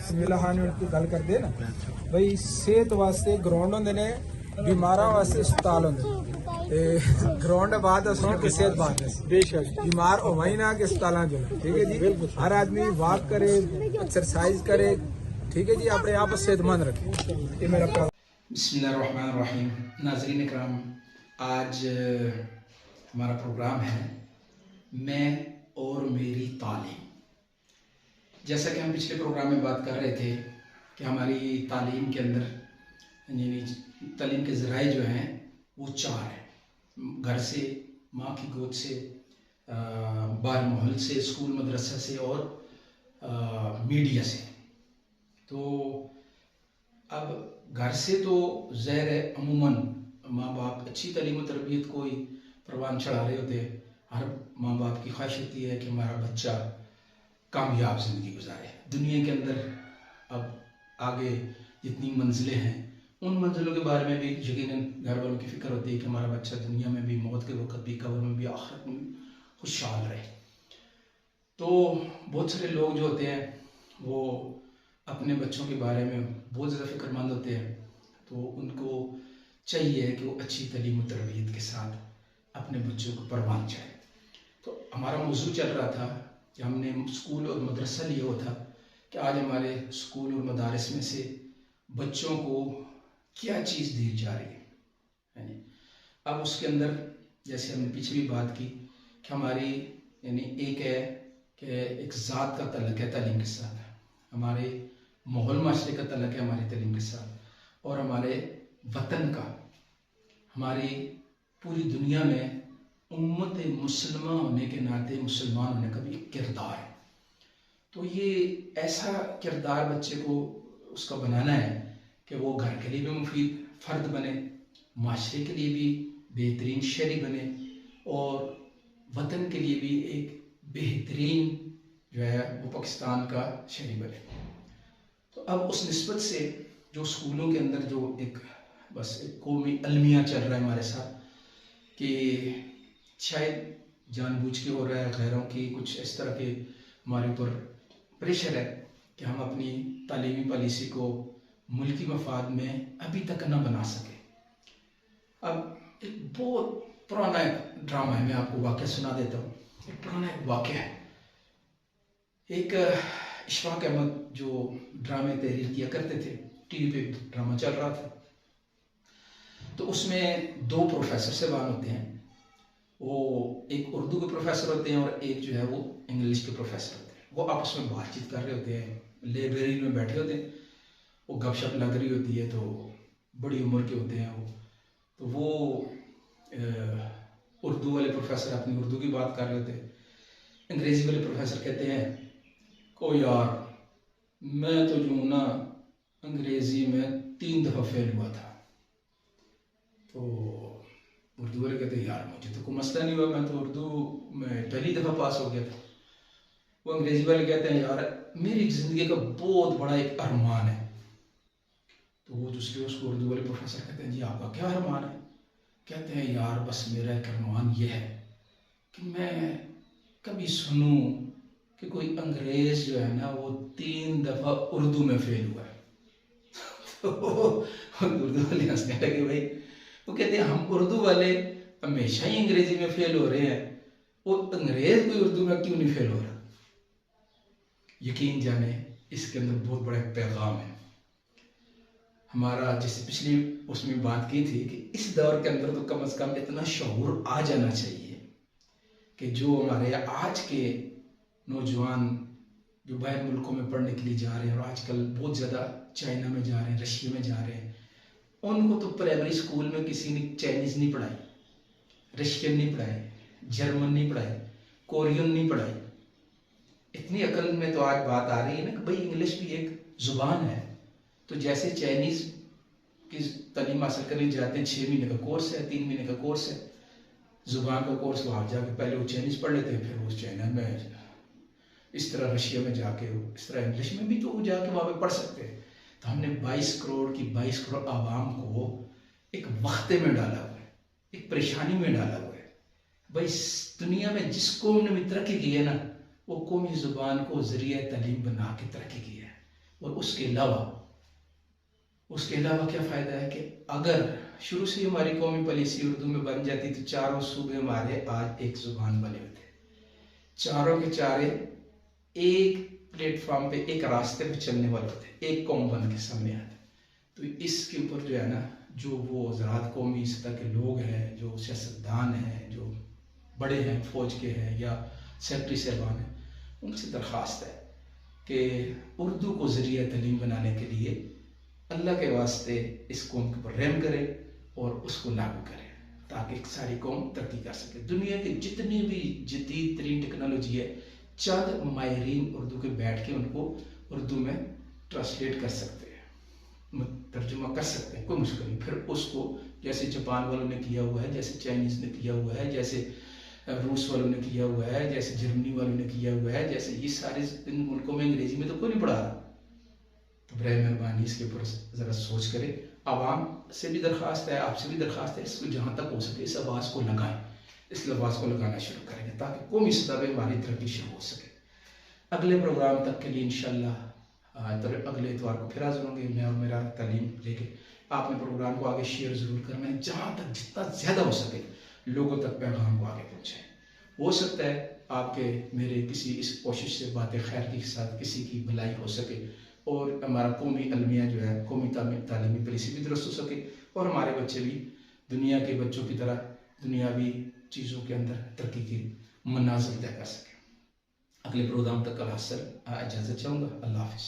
सिमिला खान की गल करते ना बई सेहत वास्ते ग्राउंड होंगे ने बीमारा वास्ते अस्पताल होंगे ग्राउंड बात सुन के सेहत बात है बेशक बीमार हो वही ना कि अस्पताल जो ठीक है जी हर आदमी वॉक करे एक्सरसाइज करे ठीक है जी अपने आप सेहतमंद रखे ये मेरा बिस्मिल्लाहिर्रहमानिर्रहीम नाज़रीन इकराम आज हमारा प्रोग्राम है मैं और मेरी तालीम। जैसा कि हम पिछले प्रोग्राम में बात कर रहे थे कि हमारी तालीम के अंदर यानी तालीम के ज़राए जो हैं वो चार हैं, घर से, माँ की गोद से, बाहर माहौल से, स्कूल मदरसा से और मीडिया से। तो अब घर से तो ज़ाहिर है अमूमन माँ बाप अच्छी तालीम और तरबियत को ही परवान चढ़ा रहे होते हैं। हर माँ बाप की ख्वाहिश होती है कि हमारा बच्चा कामयाब ज़िंदगी गुजारे दुनिया के अंदर। अब आगे जितनी मंजिलें हैं उन मंजिलों के बारे में भी यकीनन घर वालों की फ़िक्र होती है कि हमारा बच्चा दुनिया में भी, मौत के वक्त भी, कब्र में भी, आखिरत में खुशहाल रहे। तो बहुत सारे लोग जो होते हैं वो अपने बच्चों के बारे में बहुत ज़्यादा फ़िक्रमंद होते हैं, तो उनको चाहिए कि वो अच्छी तालीम और तरबियत के साथ अपने बच्चों को परवान जाए। तो हमारा मौजू चल रहा था कि हमने स्कूल और मदरसा लिया हुआ था कि आज हमारे स्कूल और मदारस में से बच्चों को क्या चीज़ दी जा रही है। अब उसके अंदर जैसे हमने पीछे भी बात की कि हमारी यानी एक है कि एक ज़ात का तल्लुक़ है तालीम के साथ, हमारे माहौल माशरे का तल्लुक़ है हमारी तालीम के साथ, और हमारे वतन का, हमारी पूरी दुनिया में उम्मत मुसलमान होने के नाते मुसलमान होने का भी एक किरदार है। तो ये ऐसा किरदार बच्चे को उसका बनाना है कि वो घर के लिए भी मुफीद फ़र्द बने, माशरे के लिए भी बेहतरीन शहरी बने और वतन के लिए भी एक बेहतरीन जो है वो पाकिस्तान का शहरी बने। तो अब उस निस्बत से जो स्कूलों के अंदर जो एक बस एक कौमी अलमिया चल रहा है हमारे साथ कि शायद जानबूझ के हो रहा है, गैरों की कुछ इस तरह के हमारे ऊपर प्रेशर है कि हम अपनी तालीमी पॉलिसी को मुल्की मफाद में अभी तक न बना सके। अब एक बहुत पुराना एक ड्रामा है, मैं आपको वाक़या सुना देता हूँ। एक पुराना एक वाक़या है, एक इशफाक अहमद जो ड्रामे तहरीर किया करते थे, टीवी पे ड्रामा चल रहा था, तो उसमें दो प्रोफेसर साहबान होते हैं। वो एक उर्दू के प्रोफेसर होते हैं और एक जो है वो इंग्लिश के प्रोफेसर होते हैं। वो आपस में बातचीत कर रहे होते हैं, लाइब्रेरी में बैठे होते हैं, वो गपशप लग रही होती है। तो बड़ी उम्र के होते हैं वो, तो वो उर्दू वाले प्रोफेसर अपनी उर्दू की बात कर रहे होते हैं। अंग्रेज़ी वाले प्रोफेसर कहते हैं को यार मैं तो जो ना अंग्रेज़ी में 3 दफ़ा फेल हुआ था। तो उर्दू वाले कहते हैं यार मुझे तो कोई मसला नहीं हुआ, मैं तो उर्दू में पहली दफ़ा पास हो गया था। वो अंग्रेज़ी वाले कहते हैं यार मेरी ज़िंदगी का बहुत बड़ा एक अरमान है। तो वो दूसरे उसको उर्दू वाले प्रोफेसर कहते हैं जी आपका क्या अरमान है? कहते हैं यार बस मेरा एक अरमान ये है कि मैं कभी सुनूं कि कोई अंग्रेज़ जो है ना वो 3 दफ़ा उर्दू में फेल हुआ है। तो उर्दू वाले हंसने लगे भाई। वो कहते हैं हम उर्दू वाले हमेशा ही अंग्रेजी में फेल हो रहे हैं, वो अंग्रेज कोई उर्दू में क्यों नहीं फेल हो रहा? यकीन जाने इसके अंदर बहुत बड़ा पैगाम है हमारा। जैसे पिछली उसमें बात की थी कि इस दौर के अंदर तो कम से कम इतना शऊर आ जाना चाहिए कि जो हमारे आज के नौजवान जो बाहर मुल्कों में पढ़ने के लिए जा रहे हैं और आजकल बहुत ज़्यादा चाइना में जा रहे हैं, रशिया में जा रहे हैं, उनको तो प्राइमरी स्कूल में किसी ने चाइनीज़ नहीं पढ़ाई, रशियन नहीं पढ़ाई, जर्मन नहीं पढ़ाई, कोरियन नहीं पढ़ाई। इतनी अकल में तो आज बात आ रही है ना कि भाई इंग्लिश भी एक ज़ुबान है। तो जैसे चाइनीज़ की तालीम हासिल करने जाते हैं, 6 महीने का कोर्स है, 3 महीने का कोर्स है, ज़ुबान का कोर्स, वहाँ जाके पहले वो चाइनीज़ पढ़ लेते हैं, फिर वो चाइना में इस तरह रशिया में जाके इस तरह इंग्लिश में भी तो जाके वहाँ पे पढ़ सकते हैं। तो हमने 22 करोड़ आवाम को एक वक्ते में डाला हुआ है, एक परेशानी में डाला हुआ है। भाई दुनिया में जिस कौम ने भी तरक्की की है ना, वो कौमी ज़ुबान को ज़रिया तालीम बना के तरक्की की और उसके अलावा क्या फ़ायदा है कि अगर शुरू से हमारी कौमी पॉलिसी उर्दू में बन जाती तो चारों सूबे हमारे आज एक ज़ुबान बने होते, चारों के चारे एक प्लेटफॉर्म पे, एक रास्ते पे चलने वाले होते, एक कौम बन के सामने आते। तो इसके ऊपर जो है ना, जो वो हज़रात कौमी सतह के लोग हैं, जो सियासतदान हैं, जो बड़े हैं, फौज के हैं या सेक्रेटरी साहबान हैं, उनसे दरख्वास्त है कि उर्दू को ज़रिया तलीम बनाने के लिए अल्लाह के वास्ते इस कौम के ऊपर रहम करे और उसको लागू करे ताकि सारी कौम तरक्की कर सके। दुनिया के जितनी भी जदीद तरीन टेक्नोलॉजी है, चंद माहिरीन उर्दू के बैठ के उनको उर्दू में ट्रांसलेट कर सकते हैं, तर्जुमा कर सकते हैं, कोई मुश्किल नहीं। फिर उसको जैसे जापान वालों ने किया हुआ है, जैसे चाइनीज़ ने किया हुआ है, जैसे रूस वालों ने किया हुआ है, जैसे जर्मनी वालों ने किया हुआ है, जैसे ये सारे इन मुल्कों में अंग्रेजी में तो कोई नहीं पढ़ा रहा। तो बराए मेहरबानी इसके ऊपर ज़रा सोच करें। आवाम से भी दरख्वास्त है, आपसे भी दरख्वास्त है, इसको जहाँ तक हो सके इस आवाज़ को लगाएं, इस आवाज़ को लगाना शुरू करेंगे ताकि कौमी सतह पे हमारी तरक्की शुरू हो सके। अगले प्रोग्राम तक के लिए इंशाल्लाह तो अगले इतवार को फिर हाजिर होंगे मैं और मेरा तालीम लेके। आपने प्रोग्राम को आगे शेयर ज़रूर करना है, जहाँ तक जितना ज़्यादा हो सके लोगों तक पैगाम को आगे पहुँचाएँ। हो सकता है आपके मेरे किसी इस कोशिश से बातें खैर के साथ किसी की भलाई हो सके और हमारा कौमी अलमिया जो है, कौमी तालीमी पॉलिसी भी दुरुस्त हो सके और हमारे बच्चे भी दुनिया के बच्चों की तरह दुनियावी चीज़ों के अंदर तरक्की की मनाज़िल तय कर सकें। अगले प्रोग्राम तक कल हासिल इजाज़त चाहूँगा। अल्लाह हाफ़िज़।